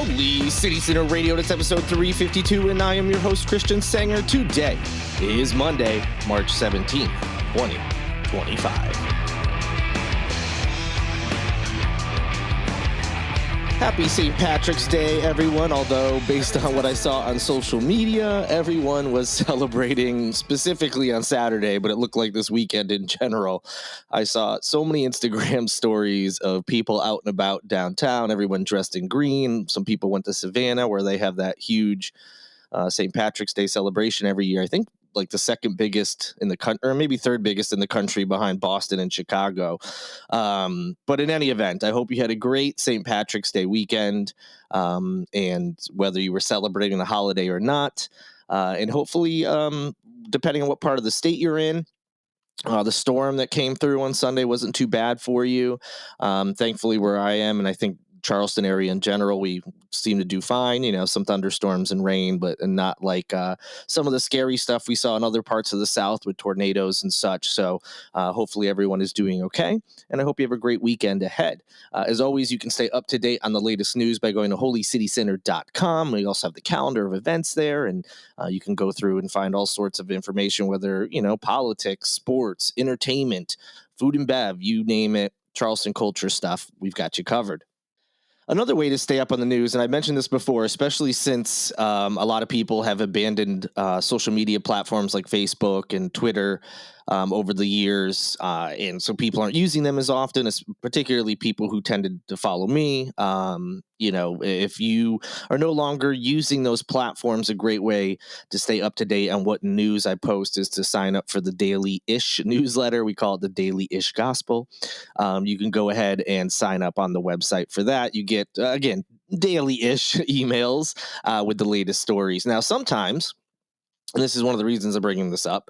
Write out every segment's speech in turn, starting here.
Holy City Center Radio, that's episode 352, and I am your host, Christian Sanger. Today is Monday, March 17th, 2025. Happy St. Patrick's Day, everyone, although based on what I saw on social media, everyone was celebrating specifically on Saturday, but it looked like this weekend in general. I saw so many Instagram stories of people out and about downtown, everyone dressed in green. Some people went to Savannah where they have that huge St. Patrick's Day celebration every year. I think like the second biggest in the country, or maybe third biggest in the country behind Boston and Chicago. But in any event, I hope you had a great St. Patrick's Day weekend, and whether you were celebrating the holiday or not, and hopefully, depending on what part of the state you're in, the storm that came through on Sunday wasn't too bad for you. Thankfully, where I am, and I think Charleston area in general, we seem to do fine, some thunderstorms and rain, but not like some of the scary stuff we saw in other parts of the South with tornadoes and such. So hopefully everyone is doing okay, and I hope you have a great weekend ahead. As always, you can stay up to date on the latest news by going to holycitycenter.com. We also have the calendar of events there, and you can go through and find all sorts of information, whether, politics, sports, entertainment, food and bev, you name it, Charleston culture stuff, we've got you covered. Another way to stay up on the news, and I mentioned this before, especially since a lot of people have abandoned social media platforms like Facebook and Twitter over the years, and so people aren't using them as often, as particularly people who tended to follow me. If you are no longer using those platforms, a great way to stay up to date on what news I post is to sign up for the Daily-ish newsletter. We call it the Daily-ish Gospel. You can go ahead and sign up on the website for that. You get, again, daily-ish emails with the latest stories. Now, sometimes, and this is one of the reasons I'm bringing this up,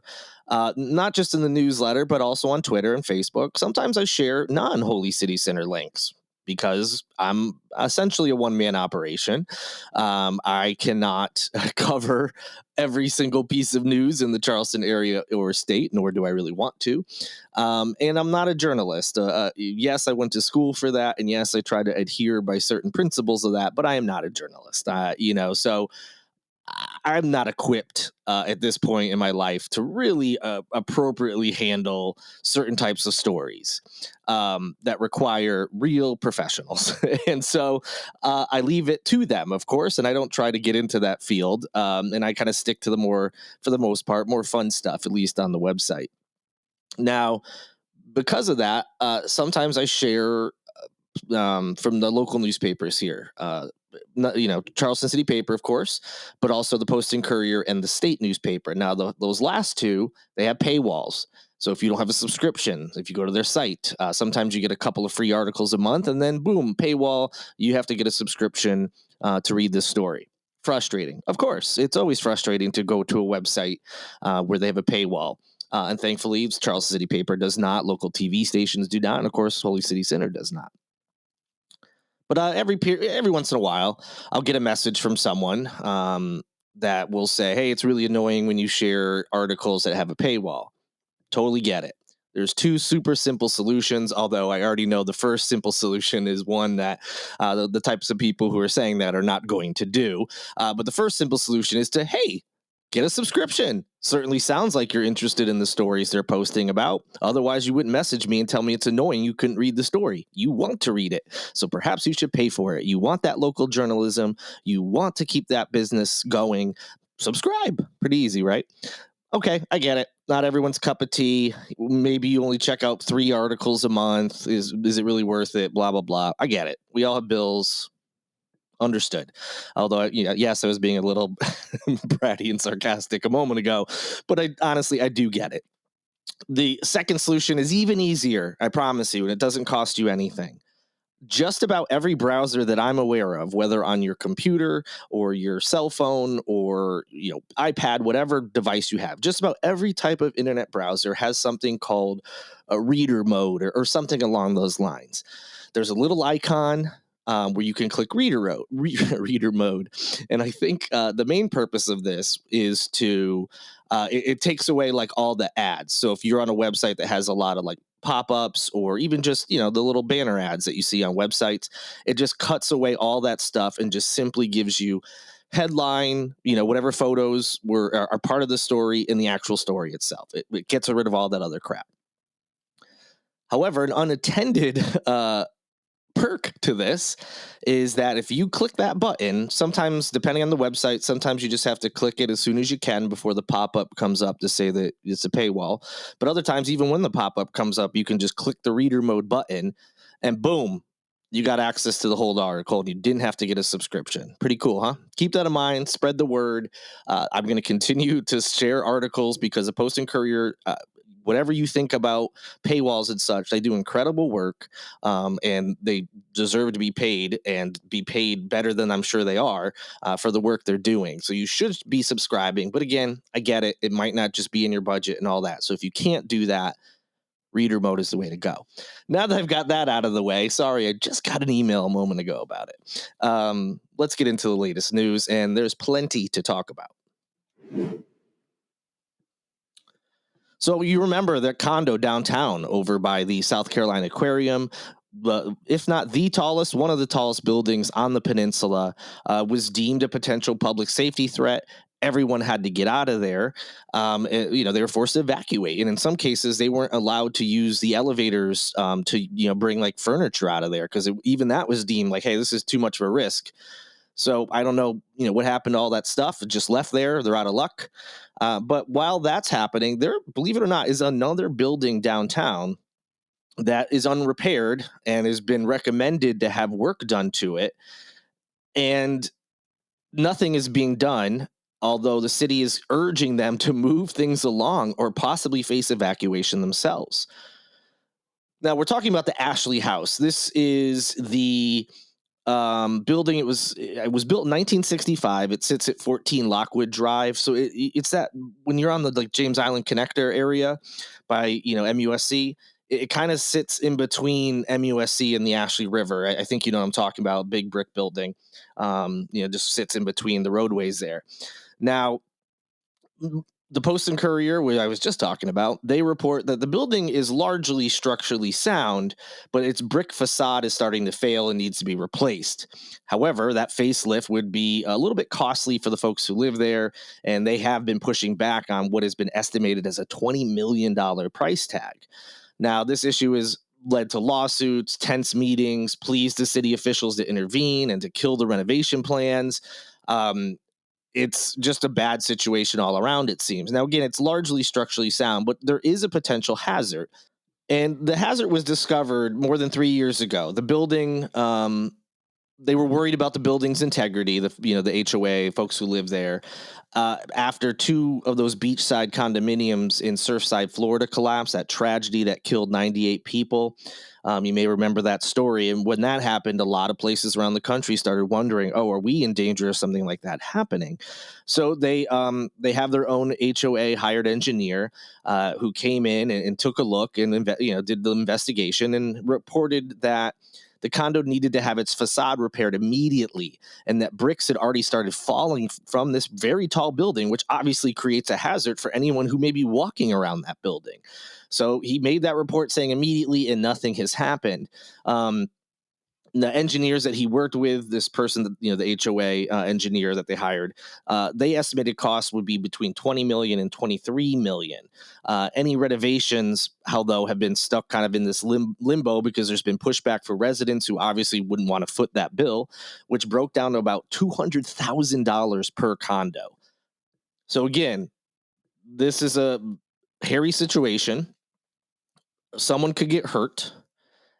not just in the newsletter, but also on Twitter and Facebook, sometimes I share non-Holy City Center links because I'm essentially a one-man operation. I cannot cover every single piece of news in the Charleston area or state, nor do I really want to. And I'm not a journalist. Yes, I went to school for that, and yes, I try to adhere by certain principles of that, but I am not a journalist. So I'm not equipped at this point in my life to really appropriately handle certain types of stories that require real professionals. And so I leave it to them, of course, and I don't try to get into that field. And I kind of stick to for the most part, more fun stuff, at least on the website. Now, because of that, sometimes I share from the local newspapers here. Charleston City Paper, of course, but also the Post and Courier and the state newspaper. Now, those last two, they have paywalls. So if you don't have a subscription, if you go to their site, sometimes you get a couple of free articles a month, and then boom, paywall, you have to get a subscription to read this story. Frustrating. Of course, it's always frustrating to go to a website where they have a paywall. And thankfully, Charleston City Paper does not, local TV stations do not, and of course, Holy City Center does not. But every once in a while, I'll get a message from someone that will say, hey, it's really annoying when you share articles that have a paywall. Totally get it. There's two super simple solutions, although I already know the first simple solution is one that the types of people who are saying that are not going to do. But the first simple solution is to, hey, get a subscription. Certainly sounds like you're interested in the stories they're posting about. Otherwise, you wouldn't message me and tell me it's annoying you couldn't read the story. You want to read it, so perhaps you should pay for it. You want that local journalism. You want to keep that business going. Subscribe. Pretty easy, right? Okay, I get it. Not everyone's cup of tea. Maybe you only check out 3 articles a month. Is it really worth it? Blah, blah, blah. I get it. We all have bills. Understood. Although, yes, I was being a little bratty and sarcastic a moment ago, but I do get it. The second solution is even easier, I promise you, and it doesn't cost you anything. Just about every browser that I'm aware of, whether on your computer or your cell phone or iPad, whatever device you have, just about every type of internet browser has something called a reader mode or something along those lines. There's a little icon where you can click reader mode. And I think the main purpose of this is to, it takes away like all the ads. So if you're on a website that has a lot of like pop-ups or even just, the little banner ads that you see on websites. It just cuts away all that stuff and just simply gives you headline, whatever photos are part of the story in the actual story itself. It gets rid of all that other crap. However, an unattended perk to this is that if you click that button, sometimes depending on the website, sometimes you just have to click it as soon as you can before the pop-up comes up to say that it's a paywall. But other times, even when the pop-up comes up, you can just click the reader mode button and boom, you got access to the whole article and you didn't have to get a subscription. Pretty cool, huh? Keep that in mind. Spread the word. I'm going to continue to share articles because the Post and Courier, whatever you think about paywalls and such, they do incredible work, and they deserve to be paid and be paid better than I'm sure they are for the work they're doing. So you should be subscribing. But again, I get it. It might not just be in your budget and all that. So if you can't do that, reader mode is the way to go. Now that I've got that out of the way, sorry, I just got an email a moment ago about it. Let's get into the latest news, and there's plenty to talk about. So you remember that condo downtown over by the South Carolina Aquarium, if not the tallest, one of the tallest buildings on the peninsula, was deemed a potential public safety threat. Everyone had to get out of there. They were forced to evacuate, and in some cases, they weren't allowed to use the elevators to bring like furniture out of there because even that was deemed like, hey, this is too much of a risk. So I don't know, what happened to all that stuff. It just left there. They're out of luck. But while that's happening, there, believe it or not, is another building downtown that is unrepaired and has been recommended to have work done to it. And nothing is being done, although the city is urging them to move things along or possibly face evacuation themselves. Now, we're talking about the Ashley House. This is the building. It was built in 1965. It sits at 14 Lockwood Drive. So it's that when you're on the like James Island connector area by MUSC, it kind of sits in between MUSC and the Ashley River. I think you know what I'm talking about. Big brick building. Just sits in between the roadways there. Now, the Post and Courier, which I was just talking about, they report that the building is largely structurally sound, but its brick facade is starting to fail and needs to be replaced. However, that facelift would be a little bit costly for the folks who live there, and they have been pushing back on what has been estimated as a $20 million price tag. Now, this issue has led to lawsuits, tense meetings, pleas to city officials to intervene and to kill the renovation plans. It's just a bad situation all around, it seems. Now, again, it's largely structurally sound, but there is a potential hazard. And the hazard was discovered more than 3 years ago. The building, they were worried about the building's integrity, the HOA, folks who live there. After two of those beachside condominiums in Surfside, Florida collapsed, that tragedy that killed 98 people. You may remember that story. And when that happened, a lot of places around the country started wondering, are we in danger of something like that happening? So they have their own HOA hired engineer who came in and took a look and did the investigation and reported that the condo needed to have its facade repaired immediately, and that bricks had already started falling from this very tall building, which obviously creates a hazard for anyone who may be walking around that building. So he made that report saying immediately, and nothing has happened. The engineers that he worked with, this person, the HOA engineer that they hired, they estimated costs would be between $20 million and $23 million. Any renovations, although, have been stuck kind of in this limbo because there's been pushback for residents who obviously wouldn't want to foot that bill, which broke down to about $200,000 per condo. So again, this is a hairy situation. Someone could get hurt.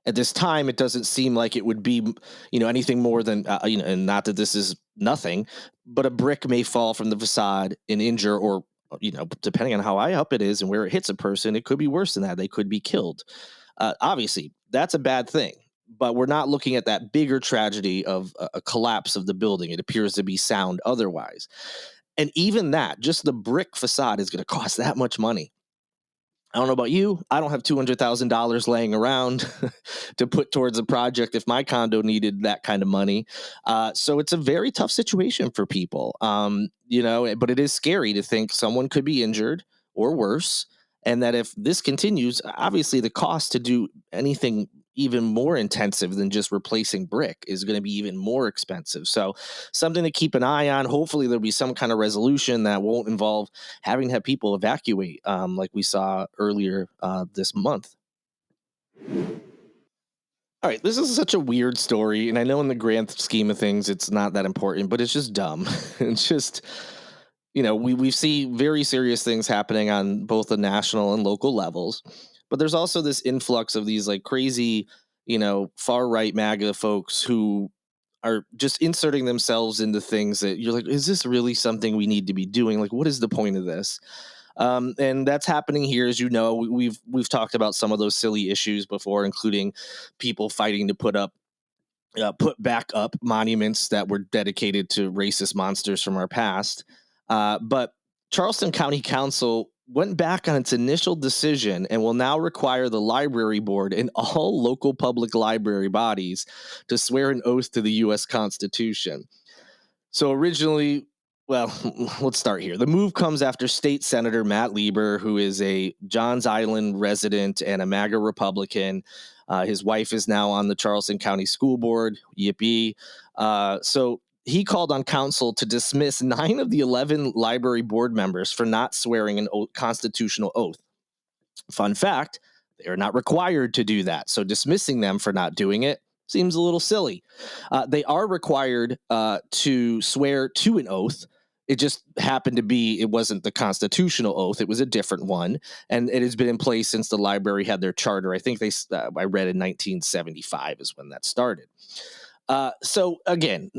At this time, it doesn't seem like it would be, anything more than, and not that this is nothing, but a brick may fall from the facade and injure, or, depending on how high up it is and where it hits a person, it could be worse than that. They could be killed. Obviously, that's a bad thing, but we're not looking at that bigger tragedy of a collapse of the building. It appears to be sound otherwise. And even that, just the brick facade is going to cost that much money. I don't know about you. I don't have $200,000 laying around to put towards a project if my condo needed that kind of money. So it's a very tough situation for people, but it is scary to think someone could be injured or worse. And that if this continues, obviously the cost to do anything even more intensive than just replacing brick is going to be even more expensive. So, something to keep an eye on. Hopefully, there'll be some kind of resolution that won't involve having to have people evacuate, like we saw earlier this month. All right, this is such a weird story, and I know in the grand scheme of things, it's not that important, but it's just dumb. It's just, we see very serious things happening on both the national and local levels, but there's also this influx of these like crazy, far right MAGA folks who are just inserting themselves into things that you're like, is this really something we need to be doing? Like, what is the point of this? And that's happening here, as you know. We've talked about some of those silly issues before, including people fighting to put back up monuments that were dedicated to racist monsters from our past. But Charleston County Council went back on its initial decision and will now require the library board and all local public library bodies to swear an oath to the U.S. Constitution. So originally, well, let's start here. The move comes after State Senator Matt Lieber, who is a Johns Island resident and a MAGA Republican. His wife is now on the Charleston County School Board. Yippee. So he called on council to dismiss 9 of the 11 library board members for not swearing an constitutional oath. Fun fact, they are not required to do that. So dismissing them for not doing it seems a little silly. They are required to swear to an oath. It just happened to be, it wasn't the constitutional oath. It was a different one. And it has been in place since the library had their charter. I think I read in 1975 is when that started. So again,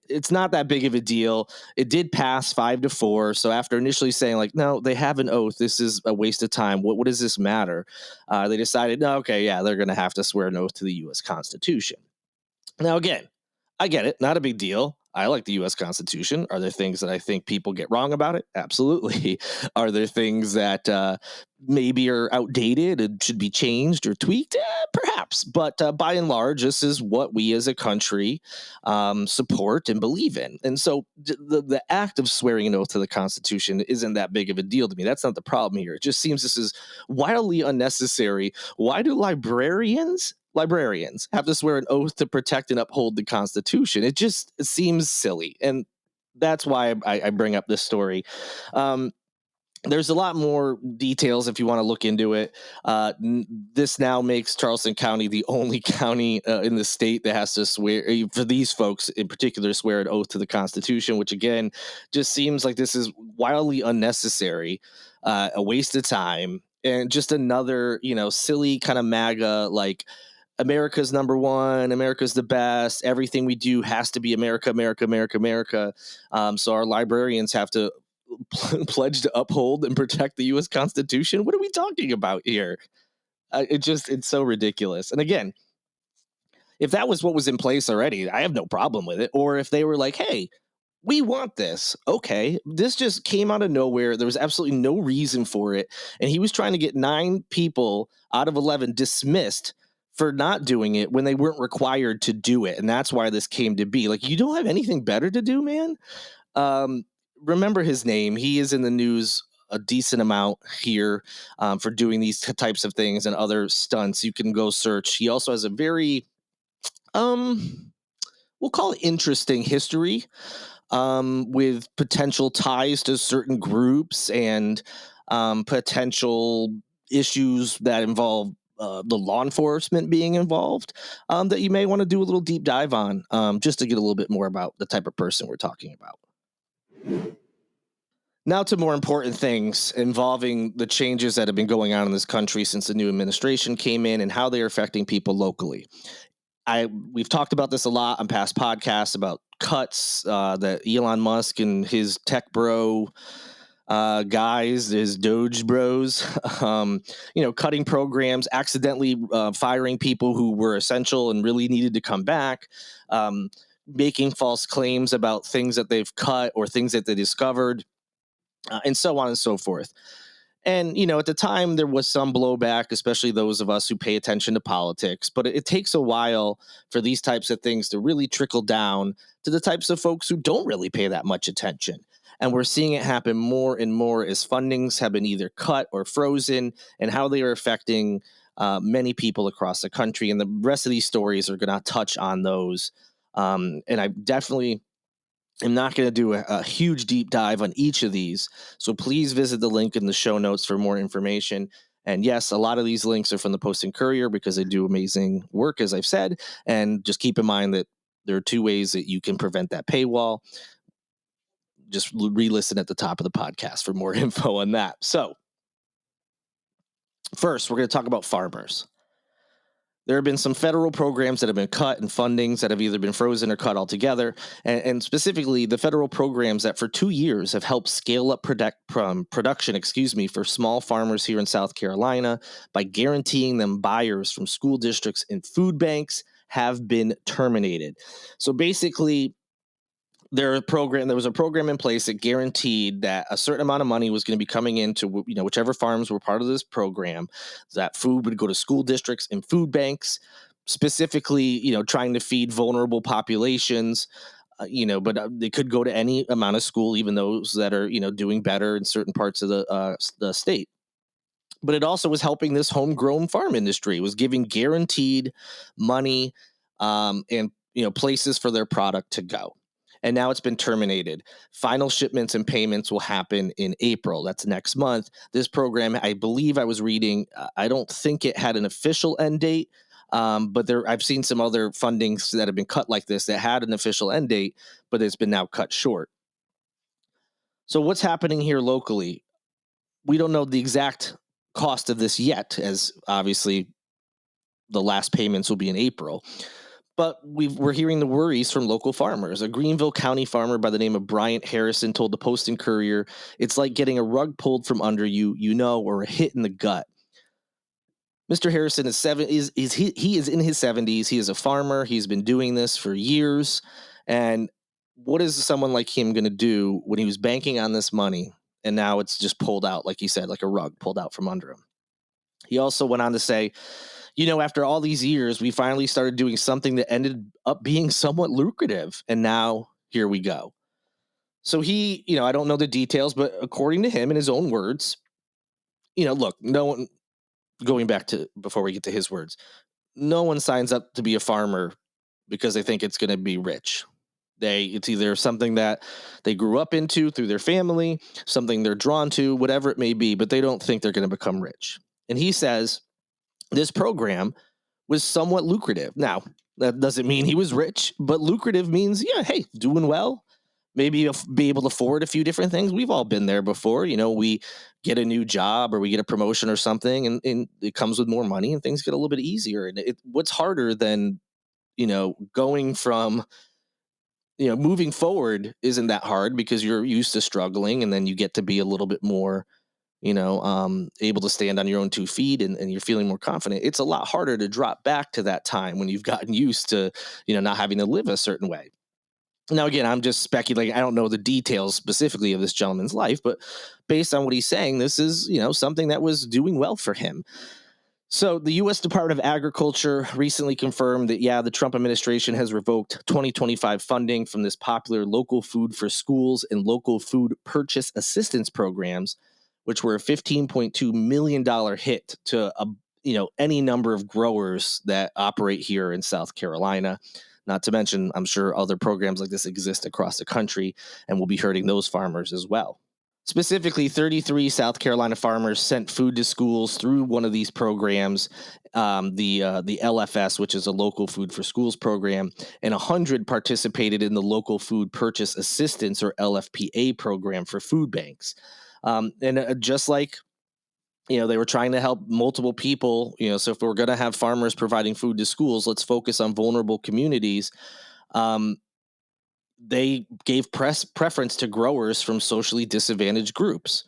it's not that big of a deal. It did pass 5-4. So after initially saying like, no, they have an oath, this is a waste of time. What does this matter? They decided, no, okay, yeah, they're going to have to swear an oath to the U.S. Constitution. Now, again, I get it. Not a big deal. I like the U.S. Constitution. Are there things that I think people get wrong about it? Absolutely. Are there things that maybe are outdated and should be changed or tweaked? Perhaps. But by and large, this is what we as a country support and believe in. And so the act of swearing an oath to the Constitution isn't that big of a deal to me. That's not the problem here. It just seems this is wildly unnecessary. Why do librarians have to swear an oath to protect and uphold the Constitution? It seems silly. And that's why I bring up this story. There's a lot more details if you want to look into it. This now makes Charleston County the only county in the state that has to swear, for these folks in particular, swear an oath to the Constitution, which again just seems like this is wildly unnecessary, a waste of time, and just another silly kind of MAGA like America's number one, America's the best, everything we do has to be America, America, America, America. So our librarians have to pledge to uphold and protect the U.S. Constitution. What are we talking about here? It's so ridiculous. And again, if that was what was in place already, I have no problem with it. Or if they were like, hey, we want this. Okay, this just came out of nowhere. There was absolutely no reason for it. And he was trying to get 9 people out of 11 dismissed for not doing it when they weren't required to do it. And that's why this came to be. Like, you don't have anything better to do, man? Remember his name. He is in the news a decent amount here for doing these types of things and other stunts. You can go search. He also has a very, we'll call it interesting history with potential ties to certain groups and potential issues that involve the law enforcement being involved that you may want to do a little deep dive on just to get a little bit more about the type of person we're talking about. Now to more important things involving the changes that have been going on in this country since the new administration came in and how they are affecting people locally. We've talked about this a lot on past podcasts about cuts that Elon Musk and his tech bro guys, his DOGE bros, cutting programs, accidentally firing people who were essential and really needed to come back, making false claims about things that they've cut or things that they discovered, and so on and so forth. And, at the time there was some blowback, especially those of us who pay attention to politics, but it takes a while for these types of things to really trickle down to the types of folks who don't really pay that much attention. And we're seeing it happen more and more as fundings have been either cut or frozen, and how they are affecting many people across the country. And the rest of these stories are going to touch on those. And I definitely am not going to do a huge deep dive on each of these. So please visit the link in the show notes for more information. And yes, a lot of these links are from the Post and Courier because they do amazing work, as I've said. And just keep in mind that there are two ways that you can prevent that paywall. Just re-listen at the top of the podcast for more info on that. So first, we're going to talk about farmers. There have been some federal programs that have been cut and fundings that have either been frozen or cut altogether. And specifically, the federal programs that for 2 years have helped scale up production, for small farmers here in South Carolina by guaranteeing them buyers from school districts and food banks have been terminated. So basically, there was a program in place that guaranteed that a certain amount of money was going to be coming into whichever farms were part of this program. That food would go to school districts and food banks, specifically trying to feed vulnerable populations. But they could go to any amount of school, even those that are doing better in certain parts of the state. But it also was helping this homegrown farm industry. It was giving guaranteed money and places for their product to go. And now it's been terminated. Final shipments and payments will happen in April. That's next month. This program, I believe I was reading, I don't think it had an official end date, but I've seen some other fundings that have been cut like this that had an official end date, but it's been now cut short. So what's happening here locally? We don't know the exact cost of this yet, as obviously the last payments will be in April. But we're hearing the worries from local farmers. A Greenville County farmer by the name of Bryant Harrison told the Post and Courier, "It's like getting a rug pulled from under you, or a hit in the gut." Mr. Harrison is he is in his 70s. He is a farmer. He's been doing this for years. And what is someone like him going to do when he was banking on this money and now it's just pulled out, like he said, like a rug pulled out from under him? He also went on to say, after all these years, we finally started doing something that ended up being somewhat lucrative. And now here we go. So he, I don't know the details, but according to him, in his own words, look, no one, going back to before we get to his words, no one signs up to be a farmer because they think it's going to be rich. It's either something that they grew up into through their family, something they're drawn to, whatever it may be, but they don't think they're going to become rich. And he says, this program was somewhat lucrative. Now, that doesn't mean he was rich, but lucrative means, hey, doing well. Maybe you'll be able to afford a few different things. We've all been there before. We get a new job or we get a promotion or something, and it comes with more money and things get a little bit easier. And what's harder than, going from, moving forward isn't that hard because you're used to struggling, and then you get to be a little bit more able to stand on your own 2 feet and you're feeling more confident. It's a lot harder to drop back to that time when you've gotten used to, not having to live a certain way. Now, again, I'm just speculating. I don't know the details specifically of this gentleman's life, but based on what he's saying, this is, something that was doing well for him. So the U.S. Department of Agriculture recently confirmed that, the Trump administration has revoked 2025 funding from this popular local food for schools and local food purchase assistance programs, which were a $15.2 million hit to any number of growers that operate here in South Carolina. Not to mention, I'm sure other programs like this exist across the country and will be hurting those farmers as well. Specifically, 33 South Carolina farmers sent food to schools through one of these programs, the LFS, which is a local food for schools program, and 100 participated in the local food purchase assistance, or LFPA, program for food banks. Just like, they were trying to help multiple people, so if we're going to have farmers providing food to schools, let's focus on vulnerable communities. They gave preference to growers from socially disadvantaged groups.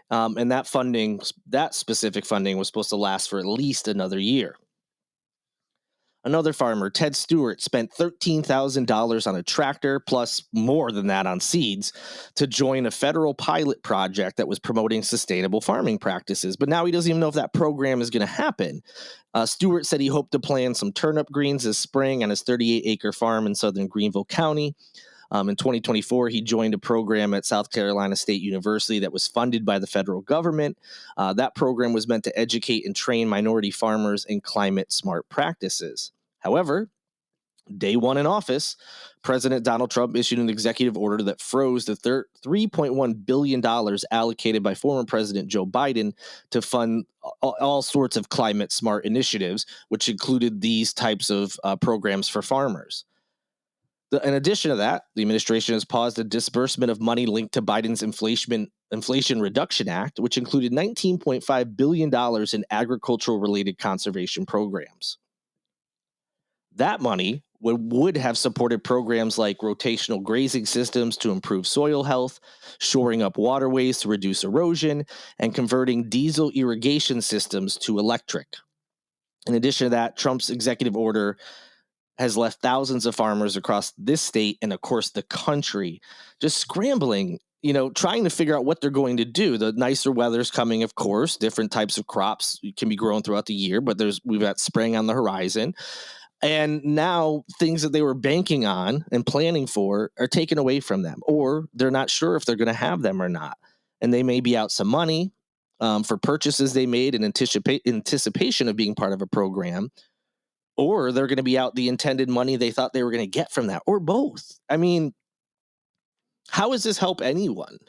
And that specific funding was supposed to last for at least another year. Another farmer, Ted Stewart, spent $13,000 on a tractor, plus more than that on seeds, to join a federal pilot project that was promoting sustainable farming practices. But now he doesn't even know if that program is going to happen. Stewart said he hoped to plant some turnip greens this spring on his 38-acre farm in southern Greenville County. In 2024, he joined a program at South Carolina State University that was funded by the federal government. That program was meant to educate and train minority farmers in climate smart practices. However, day one in office, President Donald Trump issued an executive order that froze the $3.1 billion allocated by former President Joe Biden to fund all sorts of climate smart initiatives, which included these types of programs for farmers. In addition to that, the administration has paused a disbursement of money linked to Biden's Inflation Reduction Act, which included $19.5 billion in agricultural-related conservation programs. That money would have supported programs like rotational grazing systems to improve soil health, shoring up waterways to reduce erosion, and converting diesel irrigation systems to electric. In addition to that, Trump's executive order has left thousands of farmers across this state and, of course, the country just scrambling, trying to figure out what they're going to do. The nicer weather's coming, of course. Different types of crops can be grown throughout the year, but we've got spring on the horizon. And now things that they were banking on and planning for are taken away from them, or they're not sure if they're going to have them or not. And they may be out some money for purchases they made in anticipation of being part of a program, or they're going to be out the intended money they thought they were going to get from that, or both. I mean, how does this help anyone?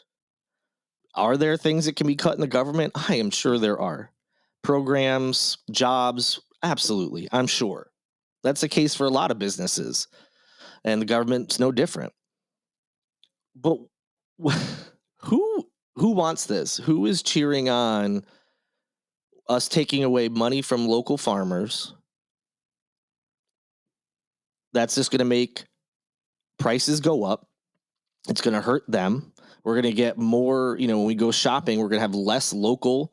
Are there things that can be cut in the government? I am sure there are. Programs, jobs, absolutely, I'm sure. That's the case for a lot of businesses, and the government's no different. But who wants this? Who is cheering on us taking away money from local farmers? That's just going to make prices go up. It's going to hurt them. We're going to get more, when we go shopping, we're going to have less local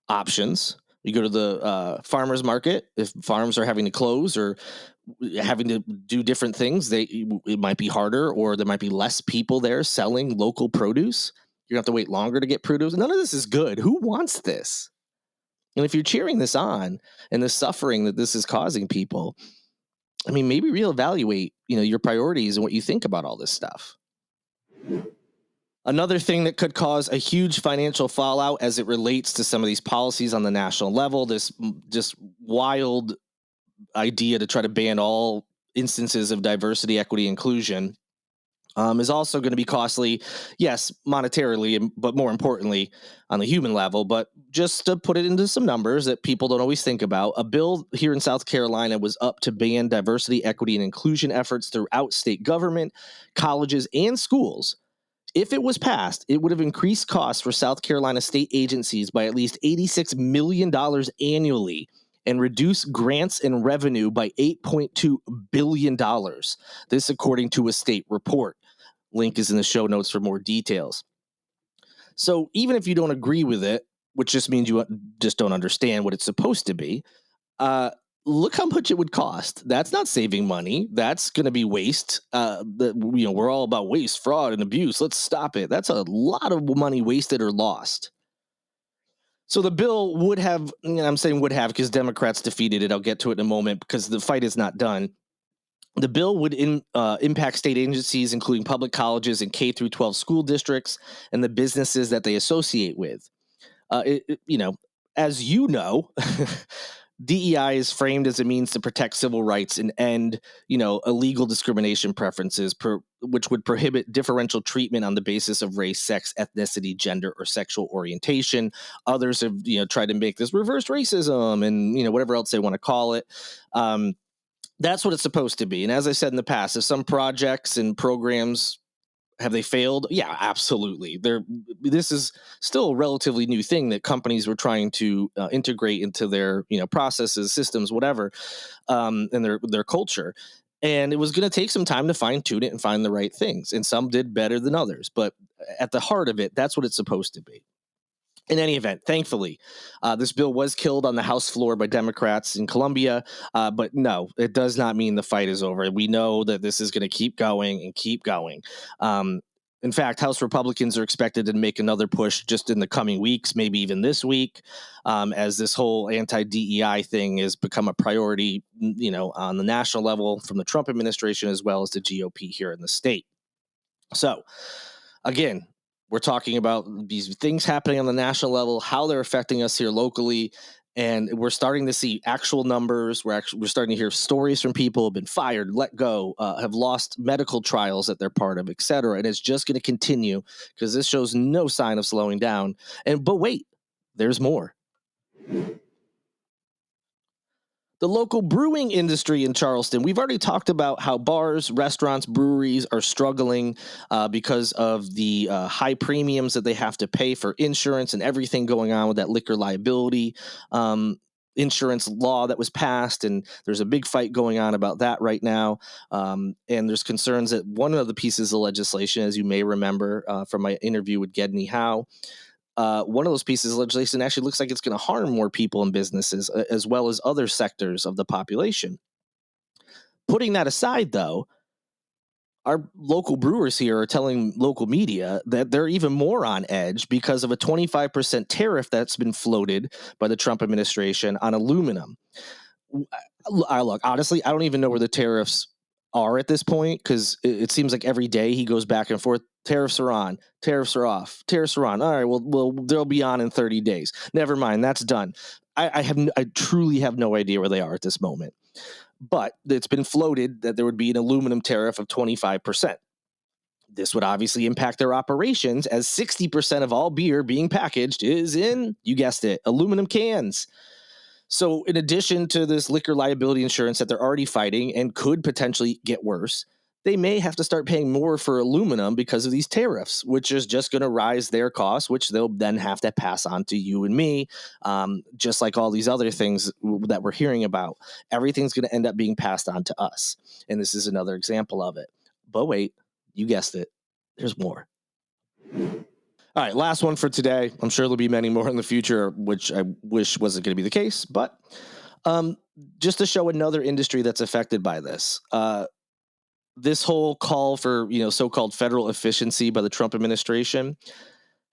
options. You go to the farmers market, if farms are having to close or having to do different things, it might be harder, or there might be less people there selling local produce. You're going to have to wait longer to get produce. None of this is good. Who wants this? And if you're cheering this on and the suffering that this is causing people, I mean, maybe reevaluate, your priorities and what you think about all this stuff. Another thing that could cause a huge financial fallout as it relates to some of these policies on the national level, this just wild idea to try to ban all instances of diversity, equity, inclusion, is also going to be costly, yes, monetarily, but more importantly, on the human level. But just to put it into some numbers that people don't always think about, a bill here in South Carolina was up to ban diversity, equity, and inclusion efforts throughout state government, colleges, and schools. If it was passed, it would have increased costs for South Carolina state agencies by at least $86 million annually and reduce grants and revenue by $8.2 billion. This according to a state report. Link is in the show notes for more details. So even if you don't agree with it, which just means you just don't understand what it's supposed to be, look how much it would cost. That's not saving money. That's going to be waste. We're all about waste, fraud, and abuse. Let's stop it. That's a lot of money wasted or lost. So the bill would have, I'm saying would have because Democrats defeated it. I'll get to it in a moment because the fight is not done. The bill would impact state agencies, including public colleges and K through 12 school districts and the businesses that they associate with. As you know, DEI is framed as a means to protect civil rights and end, illegal discrimination preferences, which would prohibit differential treatment on the basis of race, sex, ethnicity, gender, or sexual orientation. Others have, tried to make this reverse racism and, whatever else they want to call it. That's what it's supposed to be. And as I said in the past, if some projects and programs have they failed? Yeah, absolutely. This is still a relatively new thing that companies were trying to integrate into their processes, systems, whatever, and their culture. And it was going to take some time to fine tune it and find the right things. And some did better than others. But at the heart of it, that's what it's supposed to be. In any event, thankfully, this bill was killed on the House floor by Democrats in Columbia. But no, it does not mean the fight is over. We know that this is going to keep going and keep going. In fact, House Republicans are expected to make another push just in the coming weeks, maybe even this week, as this whole anti-DEI thing has become a priority, on the national level from the Trump administration as well as the GOP here in the state. So, again, we're talking about these things happening on the national level, how they're affecting us here locally, and we're starting to see actual numbers. We're starting to hear stories from people who have been fired, let go, have lost medical trials that they're part of, et cetera. And it's just going to continue because this shows no sign of slowing down. But wait, there's more. The local brewing industry in Charleston. We've already talked about how bars, restaurants, breweries are struggling because of the high premiums that they have to pay for insurance and everything going on with that liquor liability insurance law that was passed. And there's a big fight going on about that right now. And there's concerns that one of the pieces of legislation, as you may remember from my interview with Gedney Howe, one of those pieces of legislation actually looks like it's going to harm more people and businesses as well as other sectors of the population. Putting that aside, though, our local brewers here are telling local media that they're even more on edge because of a 25% tariff that's been floated by the Trump administration on aluminum. Look, honestly, I don't even know where the tariffs are at this point because it seems like every day he goes back and forth. Tariffs are on, tariffs are off, tariffs are on. All right, well, they'll be on in 30 days. Never mind, that's done. I truly have no idea where they are at this moment. But it's been floated that there would be an aluminum tariff of 25%. This would obviously impact their operations as 60% of all beer being packaged is in, you guessed it, aluminum cans. So, in addition to this liquor liability insurance that they're already fighting and could potentially get worse, they may have to start paying more for aluminum because of these tariffs, which is just going to rise their costs, which they'll then have to pass on to you and me, just like all these other things that we're hearing about. Everything's going to end up being passed on to us. And this is another example of it. But wait, you guessed it, there's more. All right, last one for today. I'm sure there'll be many more in the future, which I wish wasn't going to be the case. But um, just to show another industry that's affected by this, this whole call for so-called federal efficiency by the Trump administration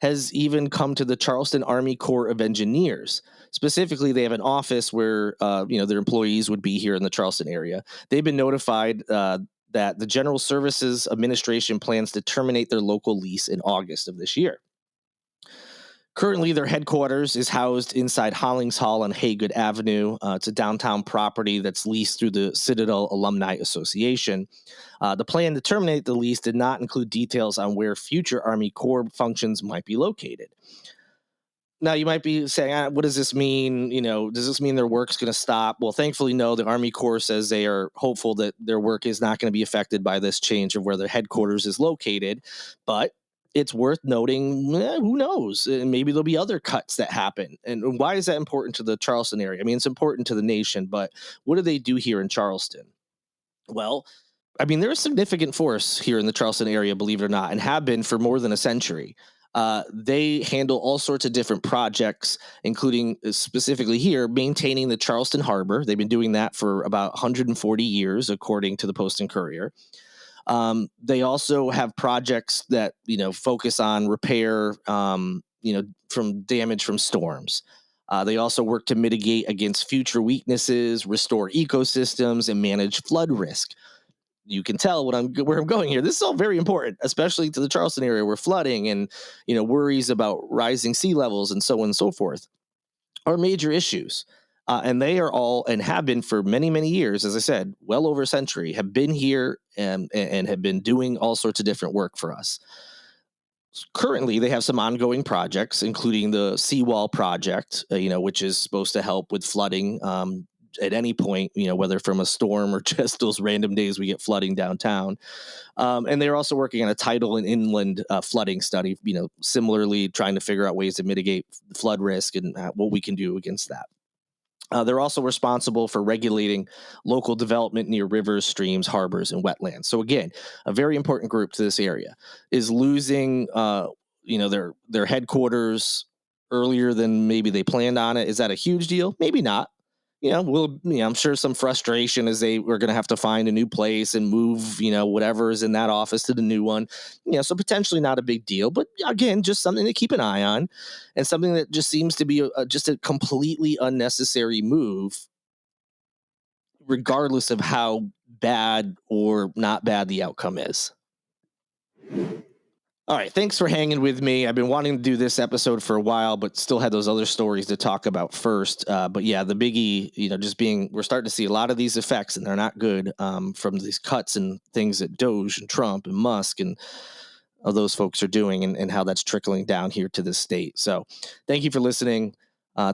has even come to the Charleston Army Corps of Engineers. Specifically, they have an office where their employees would be here in the Charleston area. They've been notified that the General Services Administration plans to terminate their local lease in August of this year. Currently, their headquarters is housed inside Hollings Hall on Haygood Avenue. It's a downtown property that's leased through the Citadel Alumni Association. The plan to terminate the lease did not include details on where future Army Corps functions might be located. Now, you might be saying, what does this mean? Does this mean their work's going to stop? Well, thankfully, no. The Army Corps says they are hopeful that their work is not going to be affected by this change of where their headquarters is located. But it's worth noting, who knows? Maybe there'll be other cuts that happen. And why is that important to the Charleston area? I mean, it's important to the nation, but what do they do here in Charleston? Well, I mean, they're a significant force here in the Charleston area, believe it or not, and have been for more than a century. They handle all sorts of different projects, including specifically here, maintaining the Charleston Harbor. They've been doing that for about 140 years, according to the Post and Courier. They also have projects that, focus on repair, from damage from storms. They also work to mitigate against future weaknesses, restore ecosystems, and manage flood risk. You can tell where I'm going here. This is all very important, especially to the Charleston area where flooding and, worries about rising sea levels and so on and so forth are major issues. And they are all, and have been for many, many years, as I said, well over a century, have been here and have been doing all sorts of different work for us. Currently, they have some ongoing projects, including the seawall project, which is supposed to help with flooding at any point, whether from a storm or just those random days we get flooding downtown. And they're also working on a tidal and inland flooding study, similarly trying to figure out ways to mitigate flood risk and what we can do against that. They're also responsible for regulating local development near rivers, streams, harbors, and wetlands. So again, a very important group to this area is losing, their headquarters earlier than maybe they planned on it. Is that a huge deal? Maybe not. I'm sure some frustration as they were going to have to find a new place and move, whatever is in that office to the new one. So potentially not a big deal, but again, just something to keep an eye on and something that just seems to be just a completely unnecessary move, regardless of how bad or not bad the outcome is. All right, thanks for hanging with me. I've been wanting to do this episode for a while, but still had those other stories to talk about first. But yeah, the biggie, we're starting to see a lot of these effects, and they're not good from these cuts and things that DOGE and Trump and Musk and all those folks are doing, and how that's trickling down here to this state. So thank you for listening.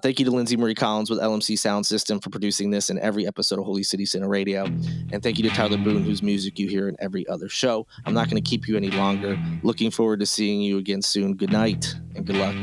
Thank you to Lindsay Marie Collins with LMC Soundsystem for producing this and every episode of Holy City Center Radio. And thank you to Tyler Boone, whose music you hear in every other show. I'm not going to keep you any longer. Looking forward to seeing you again soon. Good night and good luck.